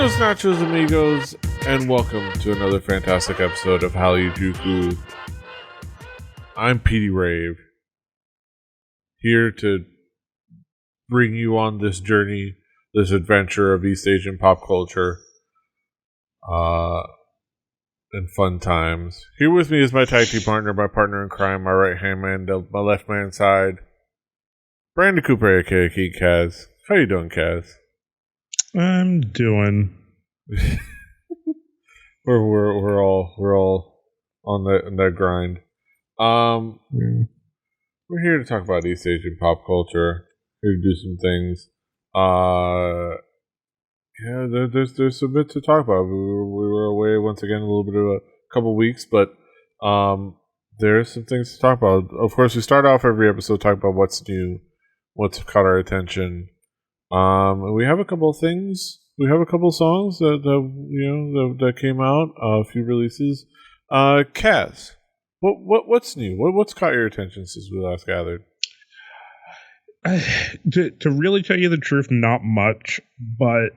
Buenos nachos, amigos, and welcome to another fantastic episode of Hallyujuku. I'm Petey Rave, here to bring you on this journey, this adventure of East Asian pop culture, and fun times. Here with me is my tag team partner, my partner in crime, my right hand man, my left man side, Brandon Cooper, aka King Kaz. How you doing, Kaz? I'm doing. we're all on that grind. We're here to talk about East Asian pop culture. Here to do some things. There's a bit to talk about. We were away once again a little bit of a couple weeks, but there's some things to talk about. Of course, we start off every episode talking about what's new, what's caught our attention. We have a couple of things. We have a couple of songs that came out. A few releases. Kaz, what's new? What's caught your attention since we last gathered? To really tell you the truth, not much. But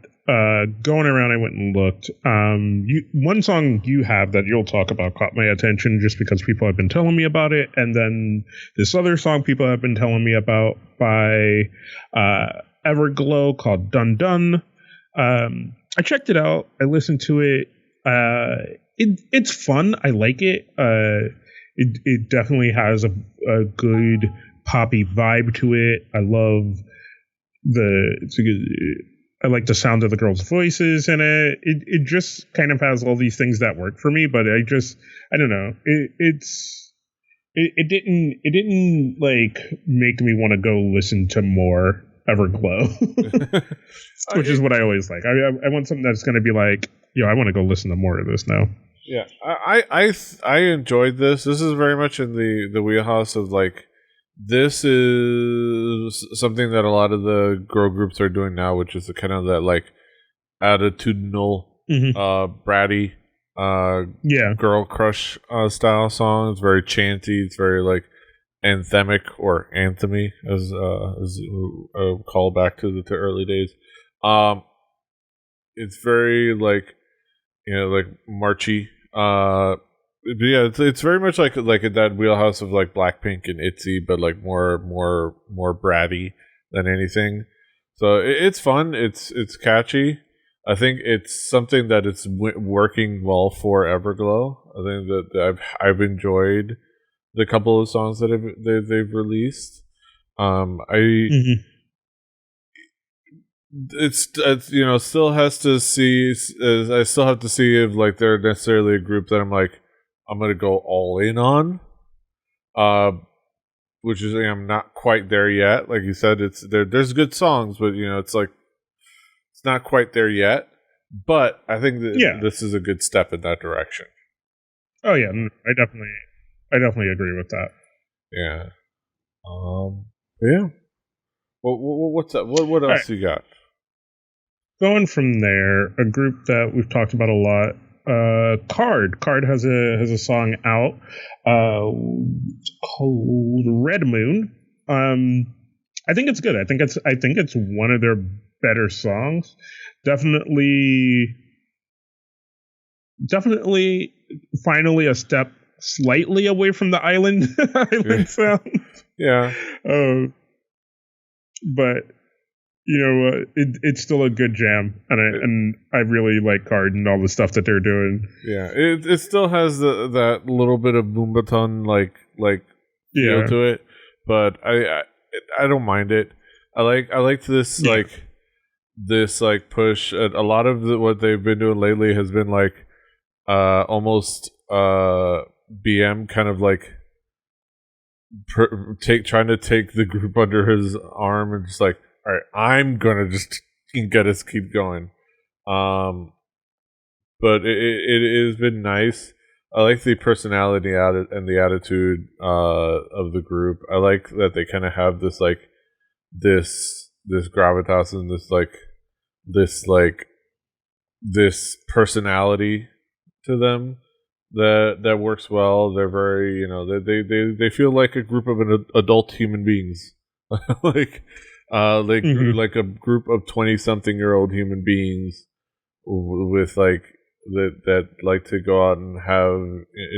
going around, I went and looked. One song you have that you'll talk about caught my attention just because people have been telling me about it, and then this other song people have been telling me about by Everglow called Dun Dun. I checked it out. I listened to it. It's fun. I like it. It definitely has a good poppy vibe to it. I love I like the sound of the girls' voices in it. It just kind of has all these things that work for me, but I don't know. It didn't like make me want to go listen to more Everglow, which is what I always like. I want something that's going to be like, I want to go listen to more of this now. Yeah, I enjoyed this. This is very much in the wheelhouse of like, this is something that a lot of the girl groups are doing now, which is the kind of that like attitudinal, bratty, girl crush style song. It's very chanty. It's very like anthemic or anthemy, as a call back to the early days. It's very like marchy. It's very much like in that wheelhouse of like Blackpink and ITZY, but like more bratty than anything. So it's fun. It's catchy. I think it's something that it's working well for Everglow. I think that I've enjoyed the couple of songs that they've released. It's still has to see. I still have to see if like they're necessarily a group that I'm gonna go all in on. Which is I'm not quite there yet. Like you said, there's good songs, but it's like it's not quite there yet. But I think that this is a good step in that direction. Oh yeah, I definitely agree with that. Yeah. Yeah. What's up? What else you got? Going from there, a group that we've talked about a lot, Card. Card has a song out called Red Moon. I think it's good. I think it's one of their better songs. Definitely finally a step slightly away from the island sound. Yeah. But it's still a good jam, and I really like Card and all the stuff that they're doing. Yeah, it still has that little bit of Boombaton like feel to it, but I don't mind it. I like this this push. A lot of what they've been doing lately has been like almost BM kind of like trying to take the group under his arm and just like, all right, I'm gonna just get us keep going. But it has been nice. I like the personality and the attitude of the group. I like that they kind of have this like this gravitas and this personality to them that works well. They're very they feel like a group of adult human beings, like a group of 20-something-year-old human beings with like that like to go out and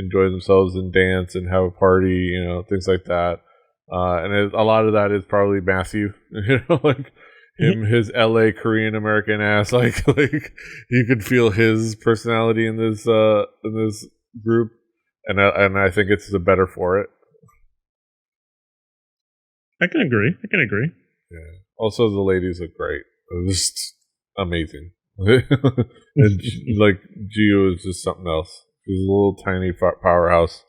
enjoy themselves and dance and have a party, things like that. And a lot of that is probably Matthew, like his LA Korean American ass, like you could feel his personality in this group, and I think it's the better for it. I can agree. Yeah. Also, the ladies look great. They're just amazing. And like Gio is just something else. She's a little tiny powerhouse.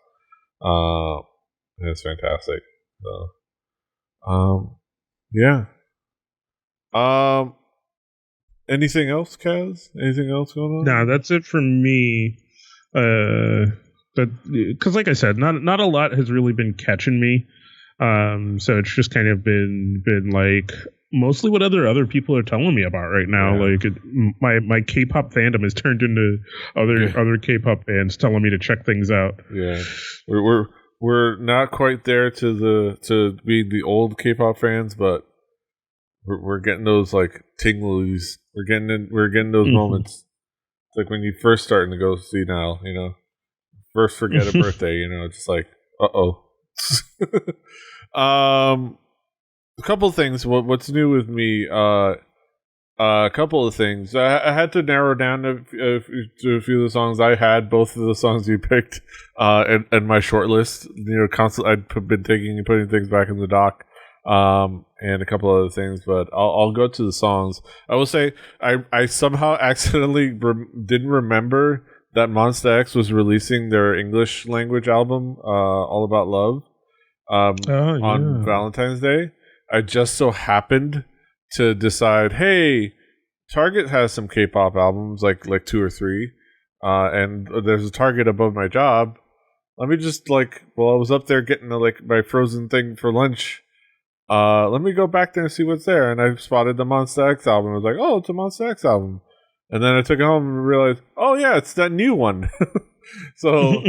And it's fantastic. So, yeah. Anything else, Kaz? Anything else going on? No, that's it for me. But because, like I said, not a lot has really been catching me. So it's just kind of been like mostly what other people are telling me about right now. Yeah. Like my K-pop fandom has turned into other K-pop bands telling me to check things out. Yeah, we're not quite there to be the old K-pop fans, but we're getting those like tinglies. We're getting those moments. It's like when you first starting to go senile, first forget a birthday, just like a couple of things. What's new with me? A couple of things. I had to narrow down to a few of the songs. I had both of the songs you picked in my short list. Constantly I'd been putting things back in the dock, and a couple other things. But I'll go to the songs. I will say I somehow accidentally didn't remember that Monsta X was releasing their English language album, All About Love, on Valentine's Day. I just so happened to decide, hey, Target has some K-pop albums, like 2 or 3, and there's a Target above my job. Let me just I was up there getting my frozen thing for lunch. Let me go back there and see what's there. And I spotted the Monsta X album. I was like, oh, it's a Monsta X album. And then I took it home and realized, oh yeah, it's that new one. So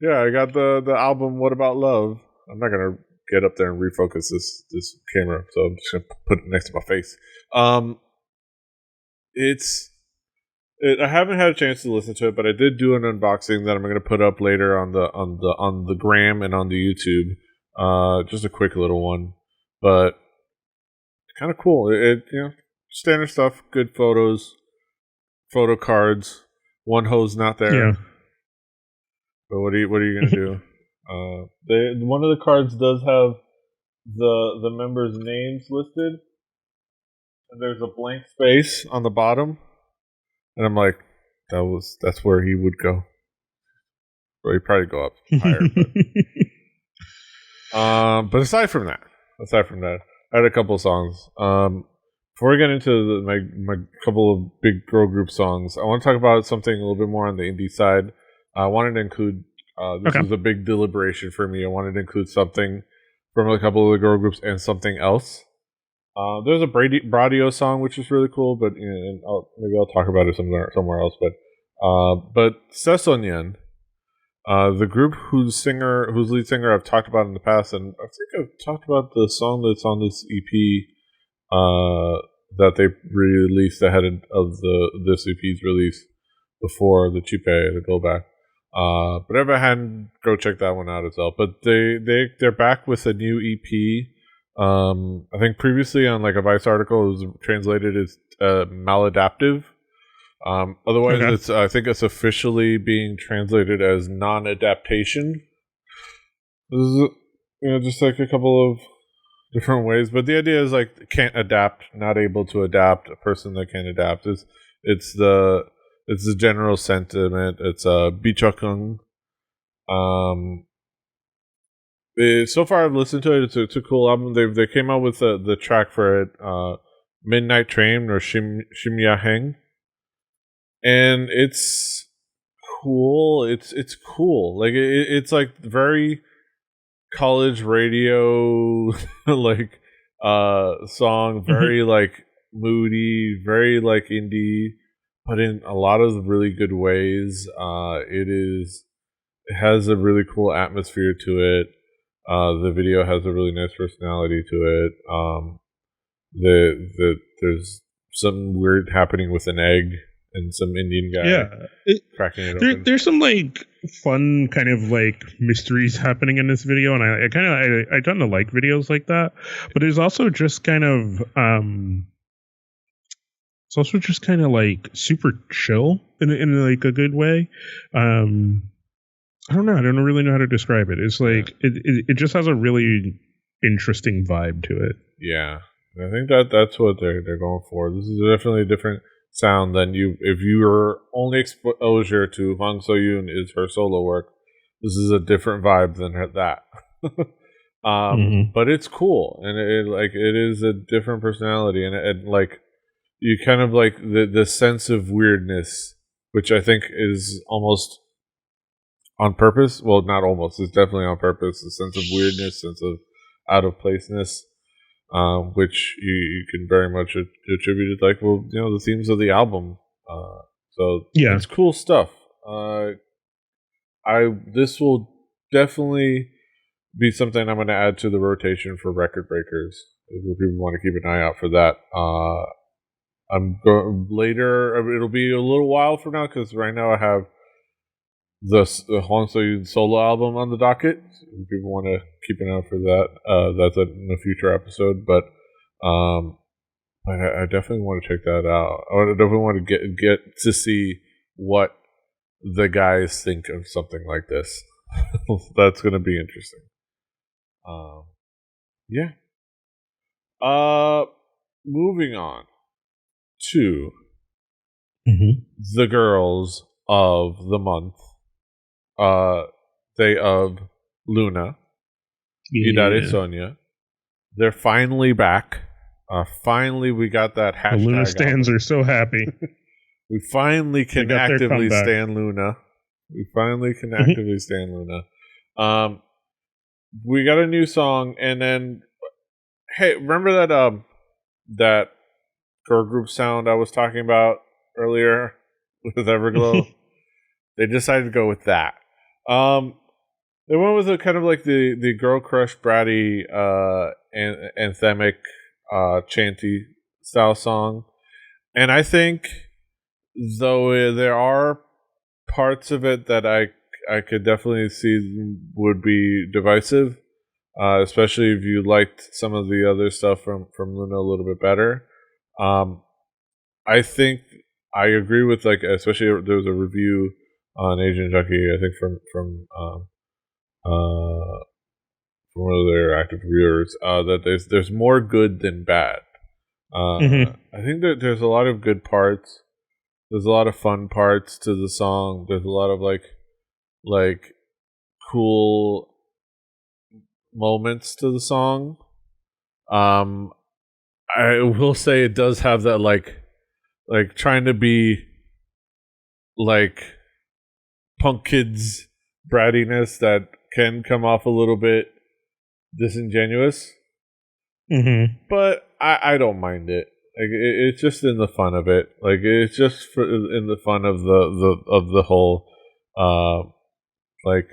yeah, I got the album What About Love. I'm not gonna get up there and refocus this camera, so I'm just gonna put it next to my face. I haven't had a chance to listen to it, but I did do an unboxing that I'm gonna put up later on the gram and on the YouTube. Just a quick little one, but kind of cool. It standard stuff, good photos, photo cards. One hose not there. Yeah. But what are you gonna do? One of the cards does have the members' names listed, and there's a blank space on the bottom, and I'm like, that's where he would go. Or he'd probably go up higher. But aside from that, I had a couple of songs. Before we get into my couple of big girl group songs, I want to talk about something a little bit more on the indie side. I wanted to include. This was a big deliberation for me. I wanted to include something from a couple of the girl groups and something else. There's a Bradio song which is really cool, but maybe I'll talk about it somewhere else. But Sesonyan, the group whose lead singer I've talked about in the past, and I think I've talked about the song that's on this EP that they released ahead of this EP's release before the Chupe, the Go Back. But if I hadn't, go check that one out as well. But they're back with a new EP. I think previously on a Vice article it was translated as maladaptive. Otherwise, I think it's officially being translated as non-adaptation. This is, just a couple of different ways, but the idea is can't adapt, not able to adapt. A person that can't adapt it's the general sentiment. It's Bichokung. So far I've listened to it. It's a cool album. They came out with the track for it, Midnight Train or Shimyaheng, and it's cool. It's cool. It's very college radio song, very moody, very indie, but in a lot of really good ways. It has a really cool atmosphere to it. The video has a really nice personality to it. There's something weird happening with an egg and some Indian guy cracking it open. There's some like fun kind of like mysteries happening in this video, and I tend to like videos like that. But there's also just kind of it's also just kind of like super chill in like a good way. I don't know. I don't really know how to describe it. It's like it just has a really interesting vibe to it. Yeah, I think that's what they're going for. This is definitely a different sound than if your only exposure to Hwang So-yoon is her solo work. This is a different vibe than that. But it's cool, and it is a different personality, and it like you kind of like the sense of weirdness, which I think is almost on purpose. Well, not almost. It's definitely on purpose. The sense of weirdness, sense of out of placeness, which you can very much attribute it, like, well, you know, the themes of the album. So yeah, it's cool stuff. This will definitely be something I'm going to add to the rotation for Record Breakers if people want to keep an eye out for that. I'm going later. It'll be a little while from now because right now I have the Hwang So-yoon solo album on the docket. So if people want to keep an eye out for that, that's in a future episode. But I definitely want to check that out. I definitely want to get to see what the guys think of something like this. That's going to be interesting. Yeah. Moving on to the girls of the month. They of LOONA, Idare Sonia. They're finally back. Finally, we got that hashtag. The LOONA stans are so happy. We finally can actively stand LOONA. We finally can actively stand LOONA. We got a new song, and then hey, remember that girl group sound I was talking about earlier with Everglow? They decided to go with that. They went with a kind of like the girl crush bratty anthemic chanty style song, and I think though there are parts of it that I could definitely see would be divisive, especially if you liked some of the other stuff from LOONA a little bit better. I think I agree with, like, especially there was a review on Asian Junkie, I think from one of their active reviewers, that there's more good than bad. I think that there's a lot of good parts. There's a lot of fun parts to the song. There's a lot of like cool moments to the song. I will say it does have that like trying to be like punk kids brattiness that can come off a little bit disingenuous. But I don't mind it. Like it's just in the fun of it. Like it's just in the fun of the whole like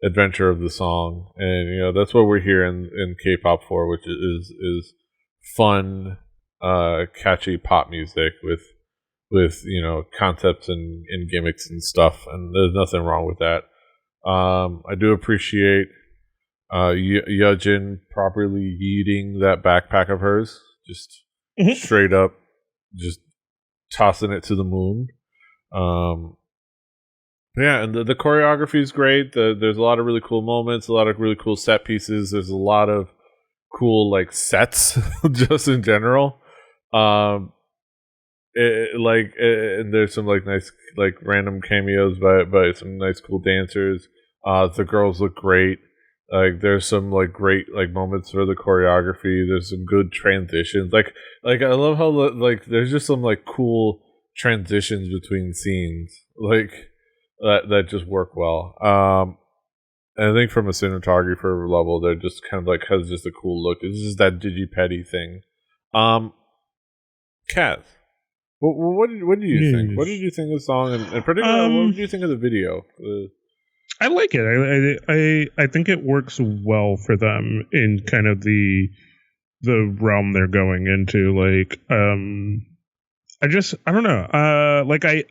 adventure of the song, and you know that's what we're here in K-pop for, which is fun, catchy pop music with you know concepts and gimmicks and stuff, and there's nothing wrong with that. I do appreciate Yeojin properly yeeting that backpack of hers, just straight up, just tossing it to the moon. Yeah, and the choreography is great. There's a lot of really cool moments, a lot of really cool set pieces. There's a lot of cool like sets just in general. And there's some like nice like random cameos by some nice cool dancers. The girls look great. Like there's some like great like moments for the choreography. There's some good transitions. Like I love how like there's just some like cool transitions between scenes. Like that just work well. And I think from a cinematographer level, they're just kind of like has just a cool look. It's just that digipetty thing. Kaz, what do you think? What did you think of the song, and particularly what did you think of the video? I like it. I think it works well for them in kind of the realm they're going into. Like, I don't know. Like I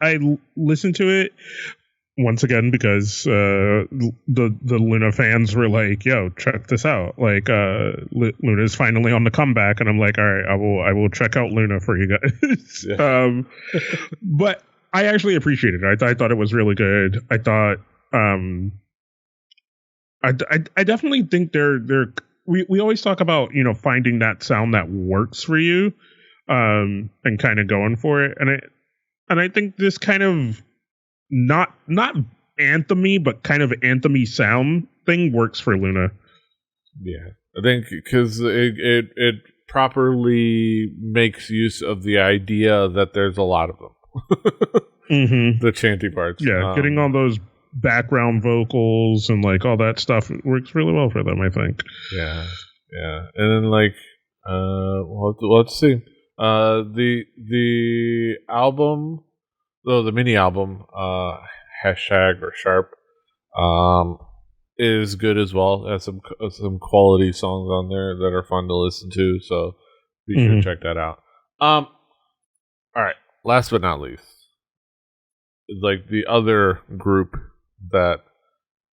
listened to it once again because the LOONA fans were like, "Yo, check this out!" Like LOONA is finally on the comeback, and I'm like, "All right, I will check out LOONA for you guys." Yeah. But I actually appreciated it. I thought it was really good. I thought I definitely think we always talk about, you know, finding that sound that works for you, and kind of going for it, and I think this kind of not anthemy, but kind of anthemy sound thing works for LOONA. Yeah, I think because it properly makes use of the idea that there's a lot of them. The chanty parts. Yeah, getting all those background vocals and like all that stuff works really well for them, I think. Yeah, and then like, let's see, the album, though the mini album, hashtag or sharp, is good as well. It has some quality songs on there that are fun to listen to, so be sure to check that out. All right, last but not least, like the other group that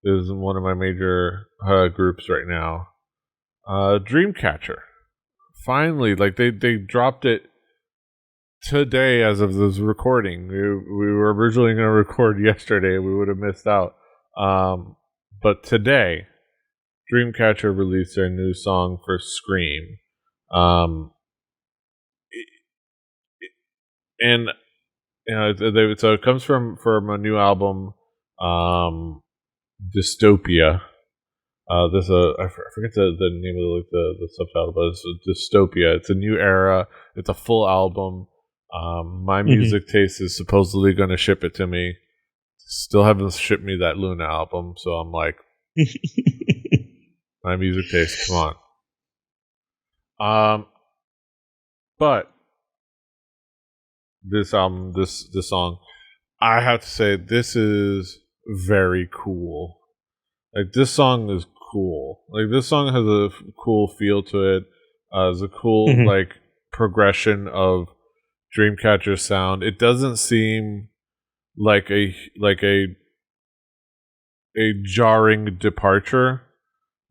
is one of my major groups right now, Dreamcatcher. Finally, like they dropped it today as of this recording. We were originally going to record yesterday. We would have missed out. But today, Dreamcatcher released their new song for Scream. And you know, so it comes from a new album, Dystopia. This I forget the name of the subtitle, but it's Dystopia. It's a new era. It's a full album. My music taste is supposedly going to ship it to me. Still haven't shipped me that LOONA album, so I'm like, my music taste, come on. But this album, this song, I have to say, this is very cool. Like, this song is cool. Like, this song has a cool feel to it. There's a cool like progression of Dreamcatcher sound. It doesn't seem like a jarring departure,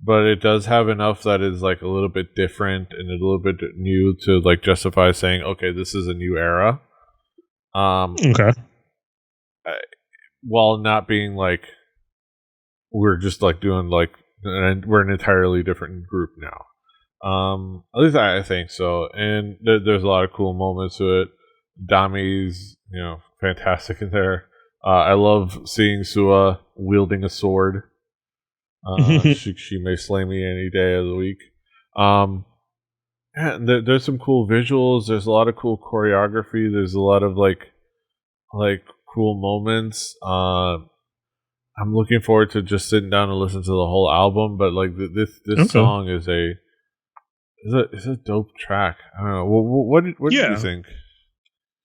but it does have enough that is like a little bit different and a little bit new to like justify saying, okay, this is a new era. While not being like, we're just like doing like, we're an entirely different group now. At least I think so. And there's a lot of cool moments to it. Dami's, you know, fantastic in there. I love seeing Sua wielding a sword. She may slay me any day of the week. And there's some cool visuals. There's a lot of cool choreography. There's a lot of like cool moments. I'm looking forward to just sitting down and listening to the whole album. But like this song is a dope track. I don't know. What do you think?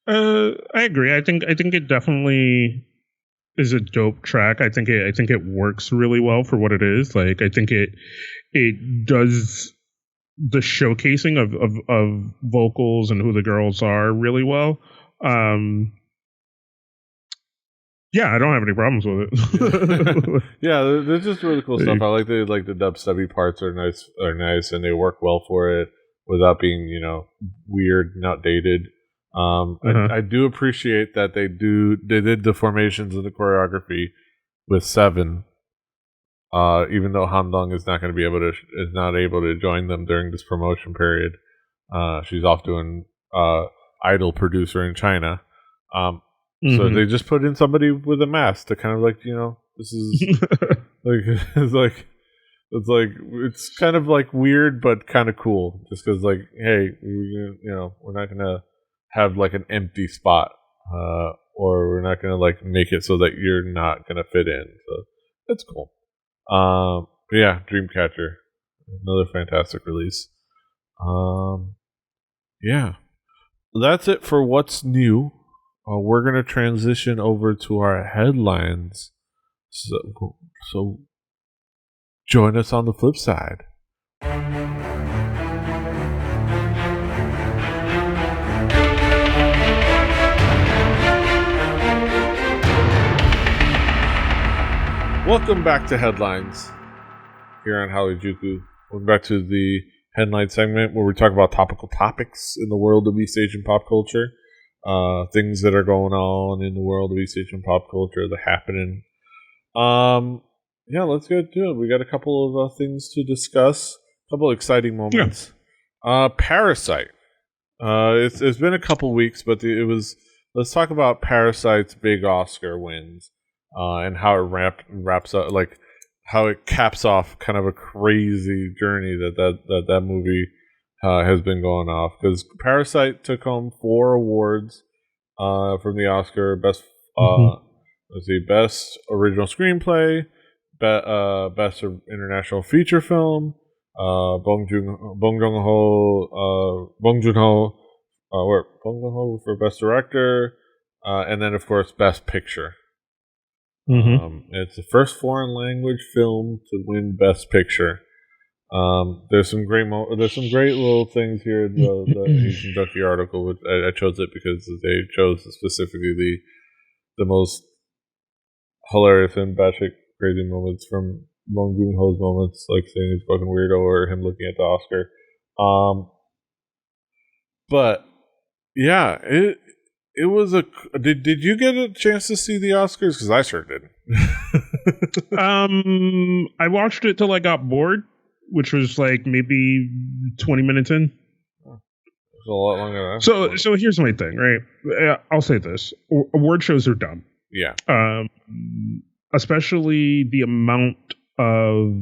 I agree. I think it definitely is a dope track. I think it works really well for what it is. Like, I think it does the showcasing of vocals and who the girls are really well. Yeah, I don't have any problems with it. Yeah, there's just really cool stuff. I like the dubstepy parts are nice, and they work well for it without being, you know, weird and outdated. I do appreciate that they did the formations and the choreography with 7. Even though Handong is not able to join them during this promotion period. She's off doing idol producer in China. So they just put in somebody with a mask to kind of like, you know, this is like it's kind of like weird but kind of cool, just because like, hey, you know, we're not gonna have like an empty spot, or we're not gonna like make it so that you're not gonna fit in. So that's cool. But yeah, Dreamcatcher, another fantastic release. Yeah, that's it for what's new. We're gonna transition over to our headlines. So join us on the flip side. Welcome back to Headlines here on Hallyujuku. Welcome back to the Headline segment where we talk about topical topics in the world of East Asian pop culture. Things that are going on in the world of East Asian pop culture that happening. Yeah, let's get to it. We got a couple of things to discuss. A couple of exciting moments. Yeah. Parasite. It's been a couple weeks, but it was. Let's talk about Parasite's big Oscar wins. And how it wraps up, like how it caps off kind of a crazy journey that movie has been going off. Because Parasite took home 4 awards from the Oscar: best best original screenplay, best international feature film, Bong Joon-ho for best director, and then of course best picture. It's the first foreign language film to win Best Picture. There's some great little things here in the Asian Junkie article. Which I chose it because they chose specifically the most hilarious and batshit crazy moments from Bong Joon-ho's moments, like saying he's fucking weirdo or him looking at the Oscar. But yeah, it was a. Did you get a chance to see the Oscars? Because I sure did. I watched it till I got bored, which was like maybe 20 minutes in. It was a lot longer than that. So here's my thing, right? I'll say this: award shows are dumb. Yeah. Especially the amount of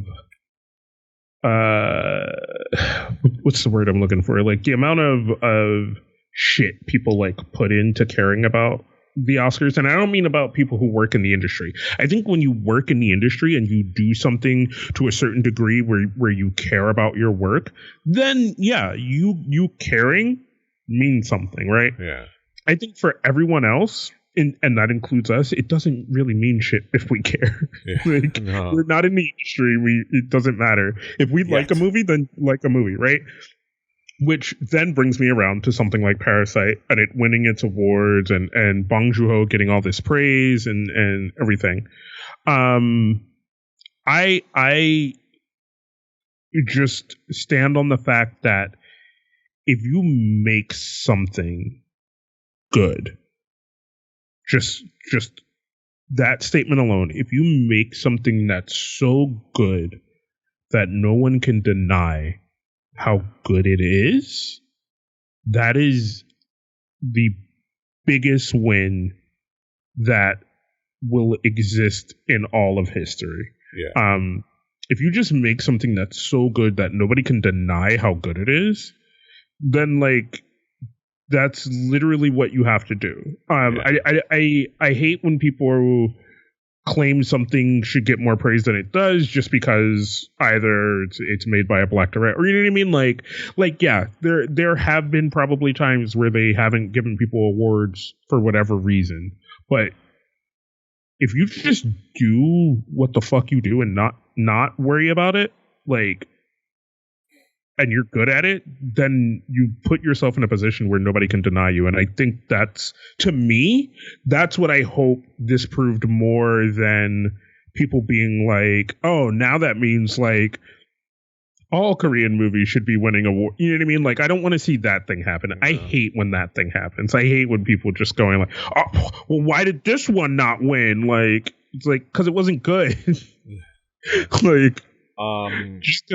what's the word I'm looking for? Like the amount of shit people like put into caring about the Oscars. And I don't mean about people who work in the industry. I think when you work in the industry and you do something to a certain degree where you care about your work, then yeah, you caring means something, right? Yeah. I think for everyone else, and that includes us, it doesn't really mean shit if we care. Yeah, like, no. We're not in the industry. It doesn't matter. If we like a movie, then like a movie, right? Which then brings me around to something like Parasite and it winning its awards and Bong Joon-ho getting all this praise and everything. I just stand on the fact that if you make something good, just that statement alone, if you make something that's so good that no one can deny how good it is, that is the biggest win that will exist in all of history. Yeah. If you just make something that's so good that nobody can deny how good it is, then like that's literally what you have to do. I hate when people claim something should get more praise than it does just because either it's made by a black director, or you know what I mean? Like yeah, there have been probably times where they haven't given people awards for whatever reason, but if you just do what the fuck you do and not worry about it, like, and you're good at it, then you put yourself in a position where nobody can deny you. And I think that's, to me, that's what I hope this proved more than people being like, oh, now that means like all Korean movies should be winning awards. You know what I mean? Like, I don't want to see that thing happen. I hate when that thing happens. I hate when people just going like, oh, well, why did this one not win? Like, it's like, because it wasn't good. Like, just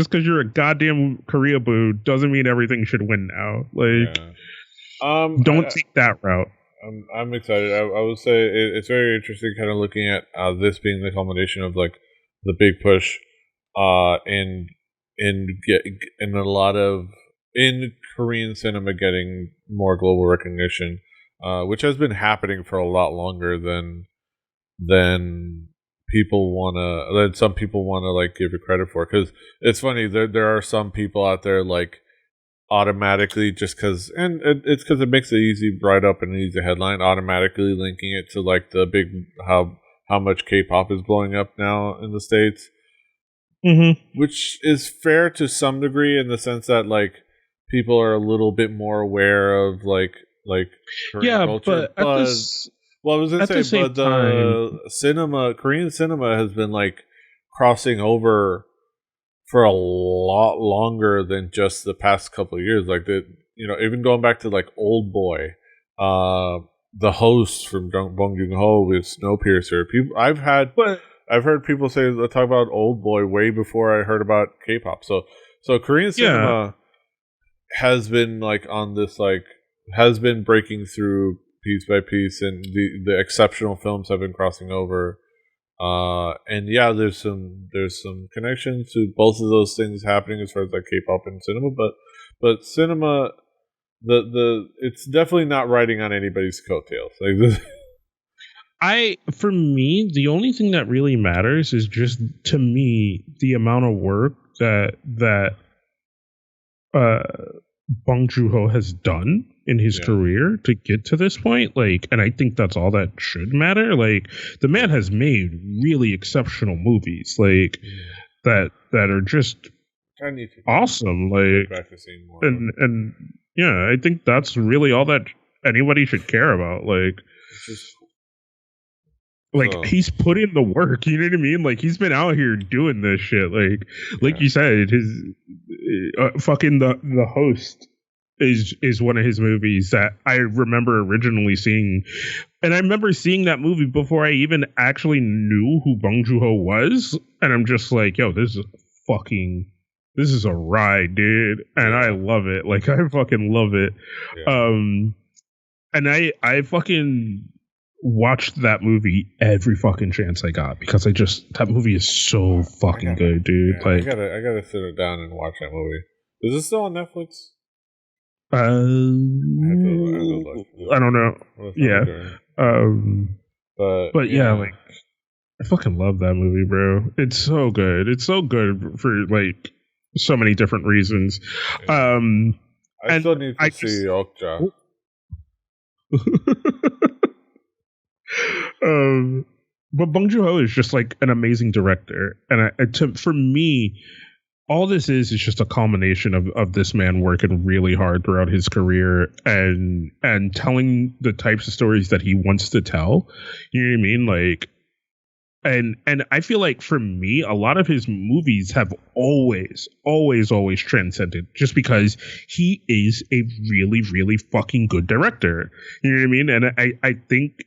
because you're a goddamn Korea boo doesn't mean everything should win now. Like, don't take that route. I'm excited. I would say it's very interesting, kind of looking at this being the culmination of like the big push, in a lot of in Korean cinema getting more global recognition, which has been happening for a lot longer than some people want to like give it credit for. Because it's funny, there are some people out there like automatically, just because, and it's because it makes it easy, write up an easy headline, automatically linking it to like the big how much K-pop is blowing up now in the States, which is fair to some degree in the sense that like people are a little bit more aware of like Korean culture, but Well, I was gonna At the say, same but time, the Korean cinema has been like crossing over for a lot longer than just the past couple of years. Like even going back to like Old Boy, the host from Bong Joon Ho with Snowpiercer. but I've heard people talk about Old Boy way before I heard about K-pop. So Korean yeah, cinema has been like on this like has been breaking through piece by piece, and the exceptional films have been crossing over. And yeah, there's some connections to both of those things happening as far as like K-pop and cinema, but cinema the it's definitely not riding on anybody's coattails. Like this, for me, the only thing that really matters is just, to me, the amount of work that uh Bong Joon-ho has done in his yeah, career to get to this point. Like, and I think that's all that should matter. Like, the man has made really exceptional movies, like that are just I need to awesome. get Like, back to seeing more. Of it. and yeah, I think that's really all that anybody should care about. It's just He's put in the work, you know what I mean? Like, he's been out here doing this shit. Like you said, his fucking the host is one of his movies that I remember originally seeing, and I remember seeing that movie before I even actually knew who Bong Joon-ho was, and I'm just like, yo, this is a ride, dude, and I love it. Like, I fucking love it. yeah. And I fucking watched that movie every fucking chance I got, because that movie is so fucking good, dude. Yeah, I gotta sit it down and watch that movie. Is this still on Netflix? I don't know. Yeah. But yeah, like, I fucking love that movie, bro. It's so good. It's so good for like so many different reasons. Yeah. I still need to see Okja. But Bong Joon-ho is just like an amazing director, and for me, all this is just a culmination of this man working really hard throughout his career and telling the types of stories that he wants to tell. You know what I mean? Like, and I feel like, for me, a lot of his movies have always transcended, just because he is a really, really fucking good director. You know what I mean? And I think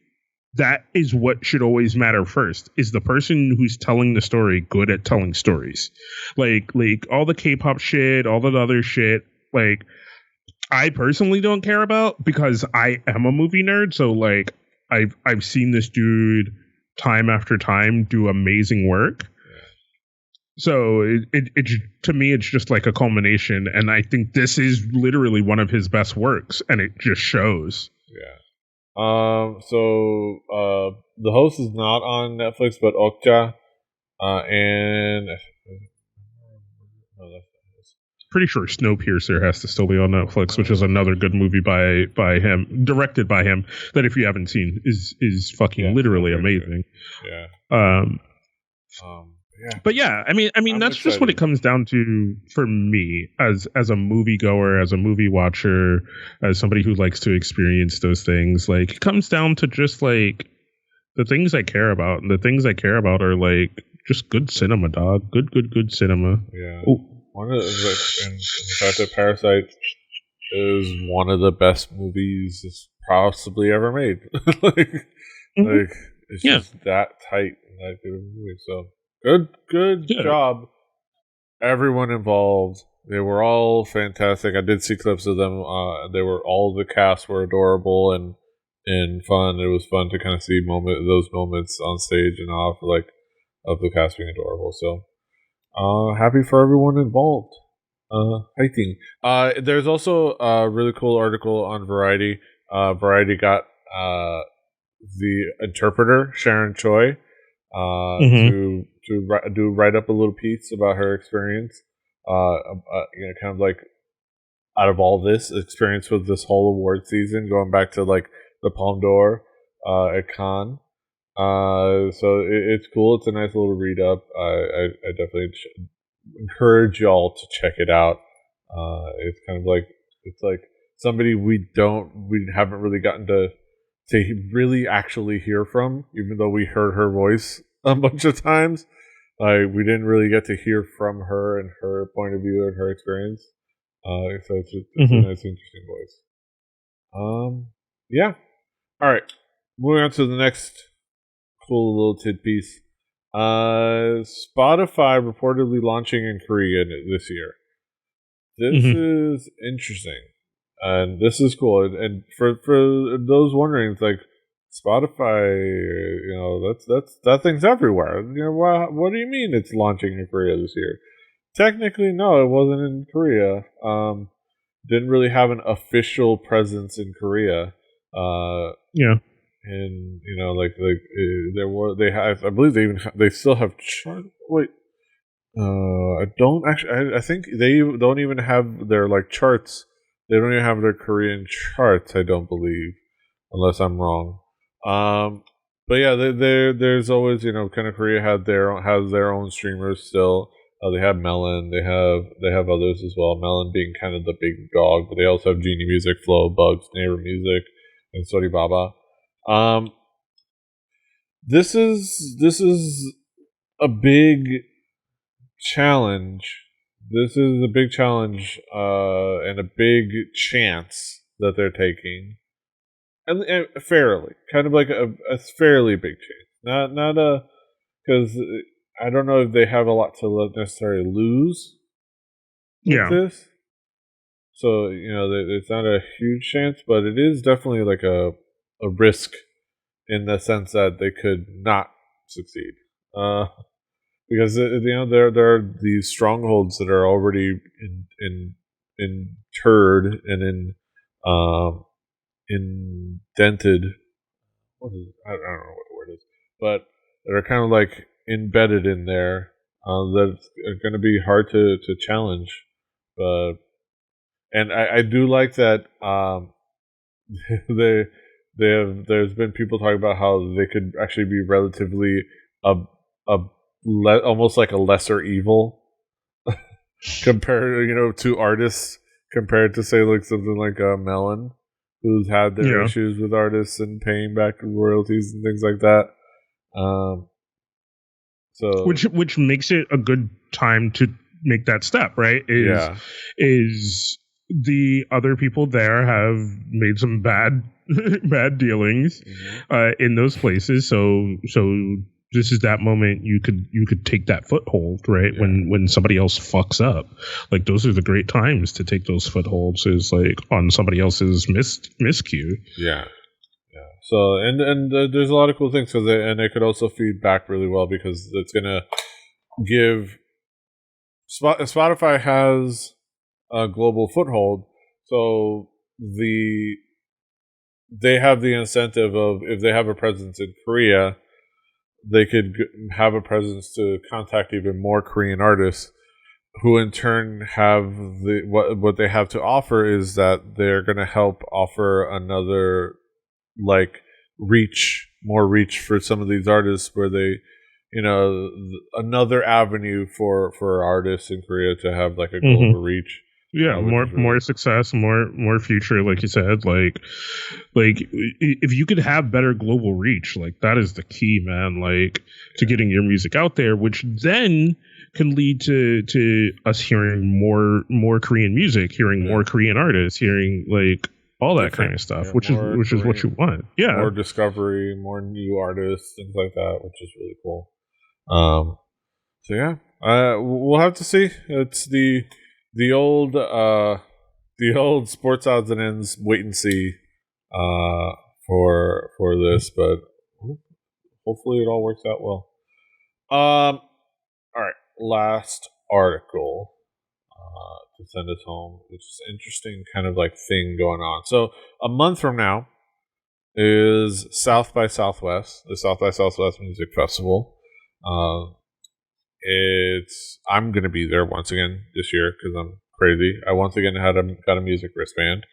that is what should always matter first, is the person who's telling the story good at telling stories. Like all the K-pop shit, all the other shit, like, I personally don't care about, because I am a movie nerd. So like, I've seen this dude time after time do amazing work. So it to me, it's just like a culmination, and I think this is literally one of his best works, and it just shows. Yeah. So the host is not on Netflix, but Okja, and pretty sure Snowpiercer has to still be on Netflix, which is another good movie by him, directed by him, that, if you haven't seen, is fucking literally amazing. Yeah. Yeah. But yeah, I mean, that's just what it comes down to for me, as a moviegoer, as a movie watcher, as somebody who likes to experience those things. Like, it comes down to just like the things I care about, and the things I care about are like just good cinema, dog. Good cinema. Yeah. One of and the fact that Parasite is one of the best movies possibly ever made. like it's just that tight and that good of a movie. So good job, everyone involved. They were all fantastic. I did see clips of them. They were all the cast were adorable and fun. It was fun to kind of see those moments on stage and off, like, of the cast being adorable. So happy for everyone involved. I think there's also a really cool article on Variety. Variety got the interpreter Sharon Choi to write up a little piece about her experience. Kind of like, out of all this experience with this whole award season, going back to like the Palme d'Or at Cannes. So it's cool. It's a nice little read up. I definitely encourage y'all to check it out. It's kind of like, it's like somebody we haven't really gotten to to really actually hear from, even though we heard her voice a bunch of times. Like we didn't really get to hear from her and her point of view and her experience. So it's a nice, interesting voice. Yeah. All right. Moving on to the next cool little tidpiece. Spotify reportedly launching in Korea this year. This is interesting, and this is cool. And for those wondering, it's like Spotify, that thing's everywhere. What do you mean it's launching in Korea this year? Technically, no, it wasn't in Korea. Didn't really have an official presence in Korea. Yeah. And there were I believe they still have wait. I don't actually. I think they don't even have their charts. They don't even have their Korean charts. I don't believe, unless I'm wrong. But yeah, there's always kind of Korea has their own streamers still. They have Melon. They have others as well. Melon being kind of the big dog, but they also have Genie Music, Flow, Bugs, Neighbor Music, and Soribaba. This is a big challenge. This is a big challenge and a big chance that they're taking, and fairly, kind of like a fairly big chance. Not a because I don't know if they have a lot to necessarily lose with this. So it's not a huge chance, but it is definitely like a risk in the sense that they could not succeed. Because there are these strongholds that are already interred and indented. I don't know what the word is, but that are kind of like embedded in there that are going to be hard to challenge. But and I do like that there's been people talking about how they could actually be relatively almost like a lesser evil compared to artists, compared to say like something like Melon, who's had their issues with artists and paying back royalties and things like that. So which makes it a good time to make that step, right? Is the other people there have made some bad dealings in those places, so this is that moment you could take that foothold, right? When somebody else fucks up, like those are the great times to take those footholds, is like on somebody else's miscue. So and there's a lot of cool things because they could also feed back really well, because it's gonna give Spotify has a global foothold, so they have the incentive of, if they have a presence in Korea, they could have a presence to contact even more Korean artists, who in turn have what they have to offer is that they're going to help offer another more reach for some of these artists, where they another avenue for artists in Korea to have like a global reach. More success, more future, like you said. Like if you could have better global reach, like that is the key, man. Like to getting your music out there, which then can lead to us hearing more Korean music, hearing more Korean artists, hearing like all that kind of stuff, which is what you want. Yeah, more discovery, more new artists, things like that, which is really cool. So yeah, we'll have to see. It's the old sports odds and ends wait and see for this, but hopefully it all works out well. All right, last article to send us home, which is an interesting kind of like thing going on. So a month from now is South by Southwest, the South by Southwest Music Festival. I'm gonna be there once again this year because I'm crazy. I once again got a music wristband.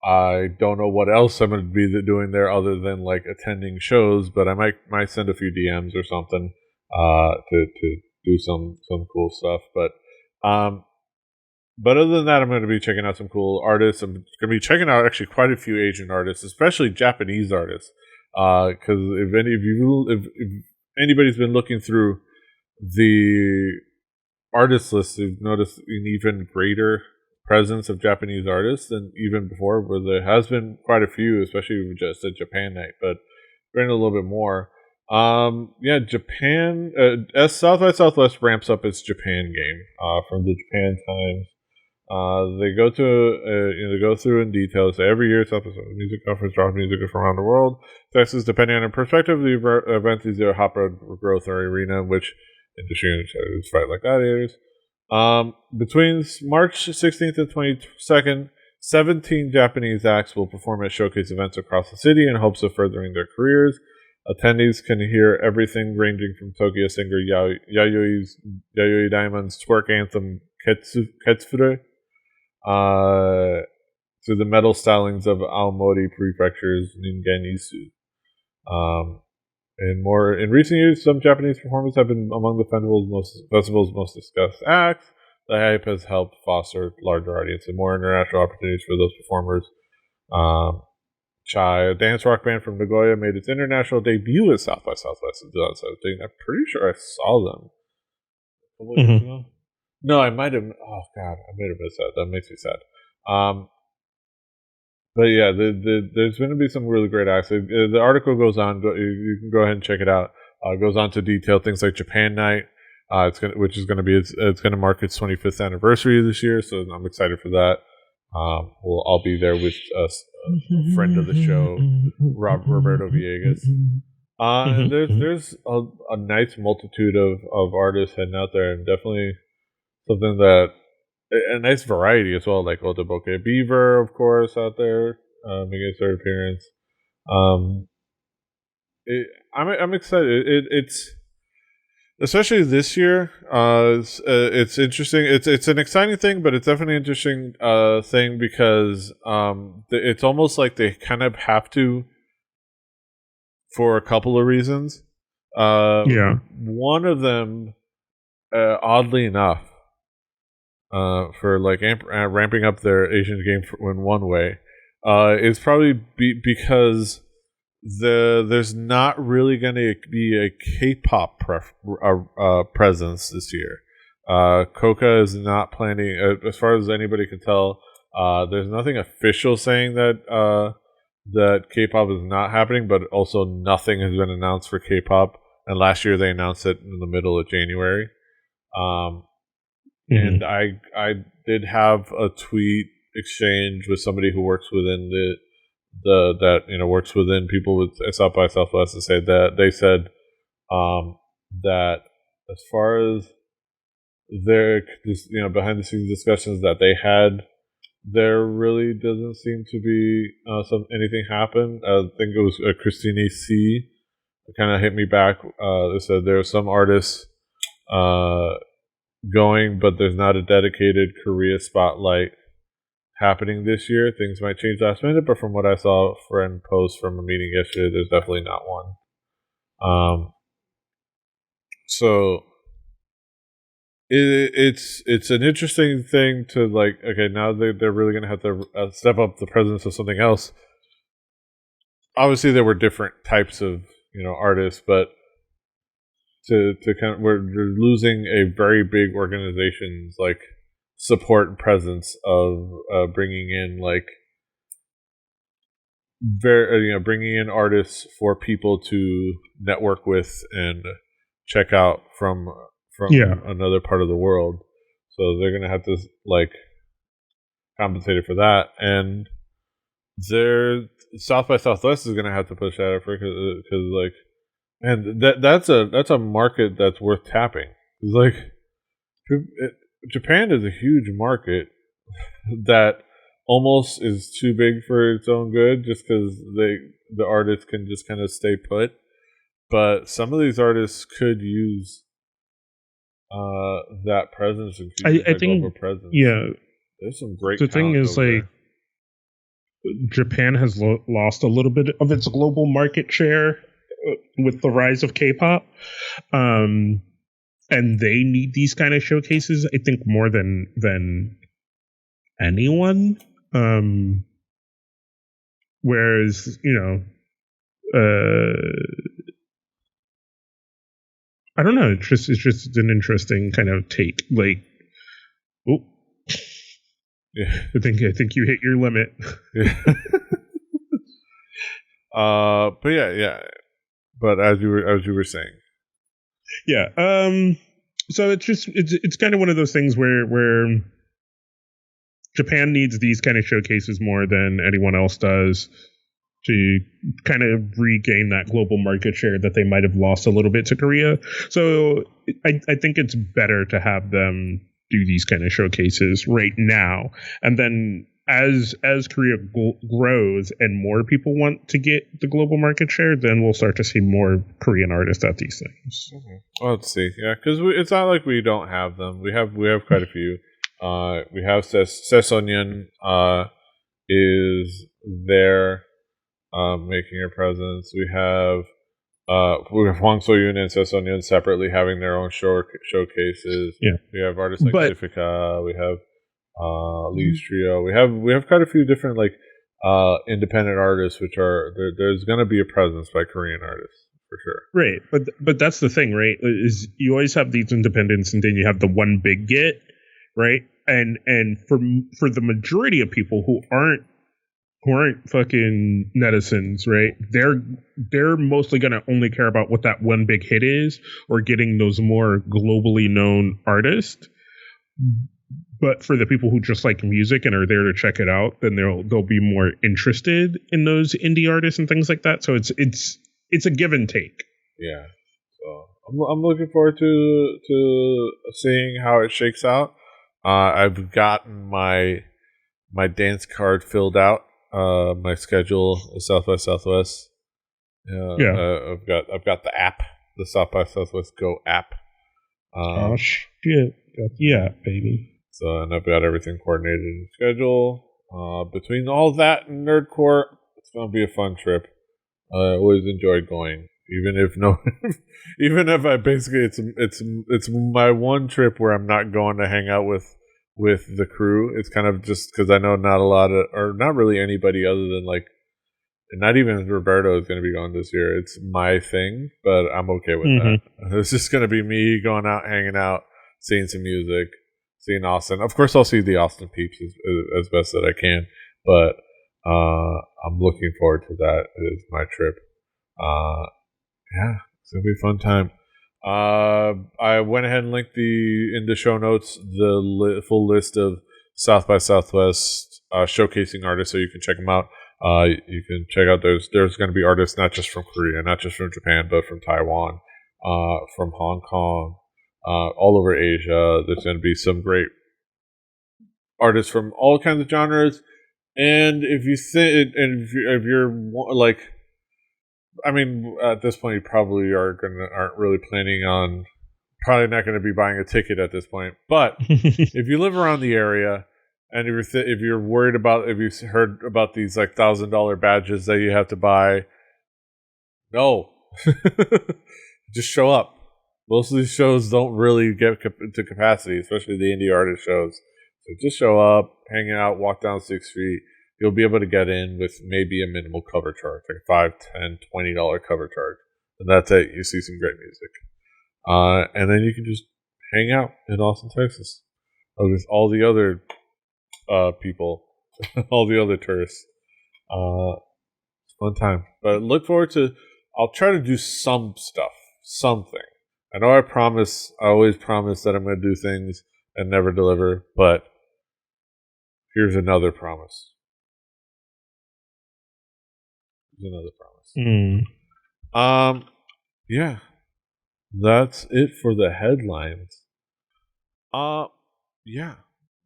I don't know what else I'm gonna be doing there other than like attending shows, but I might send a few DMs or something to do some cool stuff. But But other than that, I'm going to be checking out some cool artists. I'm going to be checking out actually quite a few Asian artists, especially Japanese artists. Because if anybody's been looking through the artist list, you've noticed an even greater presence of Japanese artists than even before, where there has been quite a few, especially just at Japan Night, but we're in a little bit more. Japan, as South by Southwest ramps up its Japan game from the Japan Times. They go through in detail. So every year, South by Southwest Music Conference drops music from around the world. Texas, depending on the perspective, the event is either hopper growth or arena, in which industry is fight like gladiators. Between March 16th and 22nd, 17 Japanese acts will perform at showcase events across the city in hopes of furthering their careers. Attendees can hear everything ranging from Tokyo singer Yayoi Diamond's twerk anthem Ketsufure to the metal stylings of Aomori Prefecture's Ninganisu. And more in recent years, some Japanese performers have been among the festival's most discussed acts. The hype has helped foster larger audiences and more international opportunities for those performers. Chai, a dance rock band from Nagoya, made its international debut at South by Southwest in 2017. I'm pretty sure I saw them a couple years ago. No, I might have. Oh God, I might have missed that. That makes me sad. But yeah, there's going to be some really great acts. The article goes on. You can go ahead and check it out. It goes on to detail things like Japan Night, which is going to be it's going to mark its 25th anniversary this year. So I'm excited for that. I'll be there with a friend of the show, Roberto Villegas. And there's a nice multitude of artists heading out there, and definitely something that a nice variety as well, like Otoboke Beaver, of course, out there making a third appearance. I'm excited. It's especially this year. It's interesting. It's an exciting thing, but it's definitely an interesting thing because it's almost like they kind of have to for a couple of reasons. One of them, oddly enough, for like ramping up their Asian game in one way, is probably because there's not really going to be a K-pop presence this year. Coca is not planning, as far as anybody can tell. There's nothing official saying that K-pop is not happening, but also nothing has been announced for K-pop. And last year they announced it in the middle of January. And I did have a tweet exchange with somebody who works within works within people with South by Southwest to say that they said that as far as their behind the scenes discussions that they had, there really doesn't seem to be anything happen. I think it was Christine C. kind of hit me back. They said there are some artists going, but there's not a dedicated Korea spotlight happening this year. Things might change last minute, but from what I saw, a friend post from a meeting yesterday, there's definitely not one. So it's an interesting thing to like. Okay, now they're really gonna have to step up the presence of something else. Obviously, there were different types of artists, but to kind of we're losing a very big organization's like support and presence of bringing in like bringing in artists for people to network with and check out from another part of the world. So they're gonna have to like compensate for that, and South by Southwest is gonna have to push that effort because like, and that's a market that's worth tapping. It's like Japan is a huge market that almost is too big for its own good, just because the artists can just kind of stay put. But some of these artists could use that presence and I think global presence. Yeah, there's some great. The thing is, like, Japan has lost a little bit of its global market share with the rise of K-pop, and they need these kind of showcases. I think more than anyone. Whereas, I don't know. It's just an interesting kind of take. Like, oh, Yeah. I think you hit your limit. Yeah. But yeah. But as you were saying, Yeah. So it's kind of one of those things where Japan needs these kind of showcases more than anyone else does to kind of regain that global market share that they might have lost a little bit to Korea. So I think it's better to have them do these kind of showcases right now. And then as Korea grows and more people want to get the global market share, then we'll start to see more Korean artists at these things. Mm-hmm. Well, let's see. Yeah, because it's not like we don't have them. We have quite a few. We have Sesonyeon is there. Making a presence. We have Hwang So-yoon and Sesonyeon separately having their own showcases. Yeah. We have artists like Sifika. We have Lee's Trio. We have quite a few different like independent artists, which are there's going to be a presence by Korean artists for sure. Right, but that's the thing, right? Is you always have these independents, and then you have the one big get, right? And for the majority of people who aren't fucking netizens, right? They're mostly gonna only care about what that one big hit is, or getting those more globally known artists. But for the people who just like music and are there to check it out, then they'll be more interested in those indie artists and things like that. So it's a give and take. Yeah. So I'm looking forward to seeing how it shakes out. I've gotten my dance card filled out. My schedule is South by Southwest. Yeah. I've got the app, the South by Southwest Go app. Oh shit! Yeah, baby. So, and I've got everything coordinated in schedule. Between all that and Nerdcore, it's gonna be a fun trip. I always enjoy going, even if I basically it's my one trip where I'm not going to hang out with the crew. It's kind of just because I know not a lot of, or not really anybody other than like, not even Roberto is going to be going this year. It's my thing, but I'm okay with that. It's just going to be me going out, hanging out, seeing some music, seeing Austin. Of course, I'll see the Austin peeps as best that I can, but I'm looking forward to that. It is my trip. Yeah, it's going to be a fun time. I went ahead and linked in the show notes the full list of South by Southwest showcasing artists, so you can check them out. You can check out there's going to be artists not just from Korea, not just from Japan, but from Taiwan, from Hong Kong, all over Asia. There's going to be some great artists from all kinds of genres. And if you think, and if you're like, I mean, at this point, you probably aren't really planning on, probably not going to be buying a ticket at this point. But if you live around the area, and if you're worried about, if you've heard about these like $1,000 badges that you have to buy, no, just show up. Most of these shows don't really get to capacity, especially the indie artist shows. So just show up, hang out, walk down 6th Street. You'll be able to get in with maybe a minimal cover charge, like $5, $10, $20 cover charge. And that's it. You see some great music. And then you can just hang out in Austin, Texas with all the other people, all the other tourists. It's a fun time. But look forward to, I'll try to do some stuff, something. I know I always promise that I'm going to do things and never deliver, but here's another promise. Yeah, that's it for the headlines. Yeah,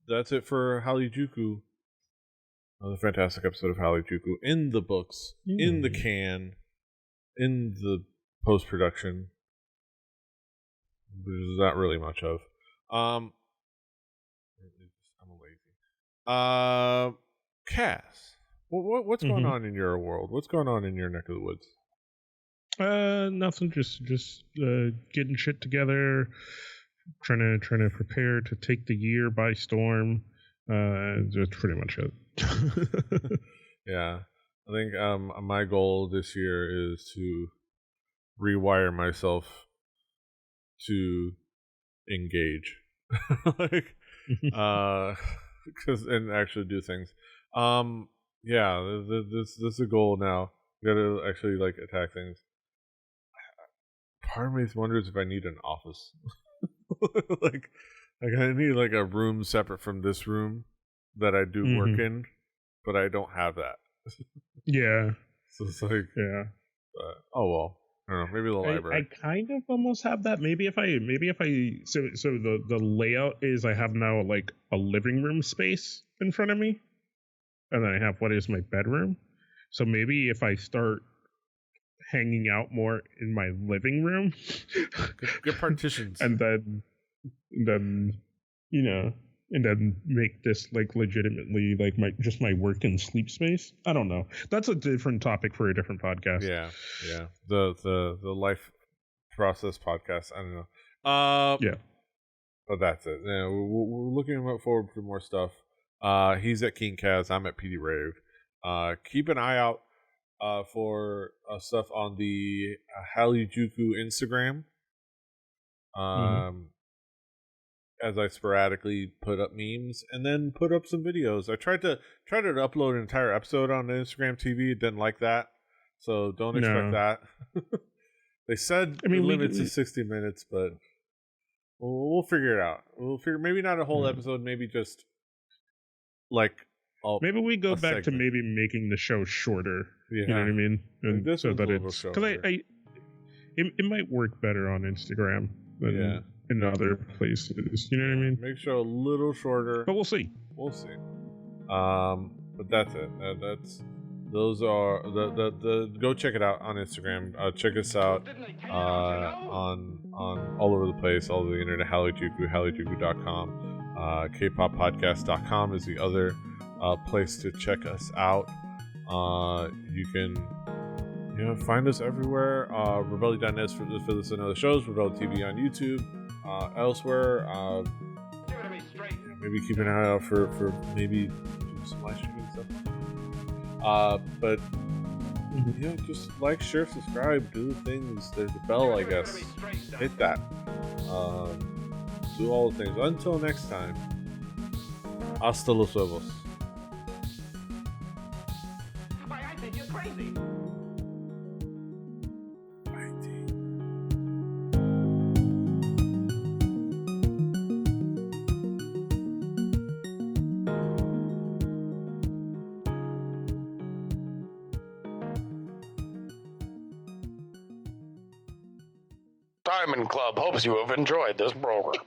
that's it for Hallyujuku. Another fantastic episode of Hallyujuku in the books, in the can, in the post production. There's not really much of. I'm lazy. Cass, what's going on in your world? What's going on in your neck of the woods? Nothing. Just getting shit together. Trying to prepare to take the year by storm. That's pretty much it. Yeah. I think my goal this year is to rewire myself to engage. Like because and actually do things. Yeah, this is a goal now. Gotta actually like attack things. Part of me wonders if I need an office. like I need like a room separate from this room that I do work in, but I don't have that. Yeah. So it's like, yeah. Oh well, I don't know. Maybe the library. I kind of almost have that. Maybe if I so the layout is I have now like a living room space in front of me, and then I have what is my bedroom. So maybe if I start hanging out more in my living room, get partitions, and then and then make this like legitimately like my work and sleep space. I don't know. That's a different topic for a different podcast. Yeah. The life process podcast. I don't know. Yeah. But that's it. Yeah, we're looking forward to more stuff. He's at King Kaz. I'm at PD Rave. Keep an eye out for stuff on the Hallyujuku Instagram. As I sporadically put up memes and then put up some videos. I tried to upload an entire episode on the Instagram TV. It didn't like that, so don't expect that. They said the limit's is 60 minutes, but we'll figure it out. We'll figure maybe not a whole episode, maybe just like maybe we go back to maybe making the show shorter. Yeah. You know what I mean? And this so that it's because it might work better on Instagram than in other places. You know what I mean? Make sure a little shorter, but we'll see. But that's it. Those are the go check it out on Instagram. Check us out on all over the place, all over the internet. Hallyujuku.com. kpoppodcast.com is the other place to check us out. You can find us everywhere. Rebelli.net for this and other shows. Rebelli TV on YouTube. Elsewhere, maybe keep an eye out for maybe do some live streaming stuff. But just like, share, subscribe, do the things. There's a bell, I guess. Hit that. Do all the things. Until next time. Hasta los huevos. I think you're crazy. Diamond Club hopes you have enjoyed this program.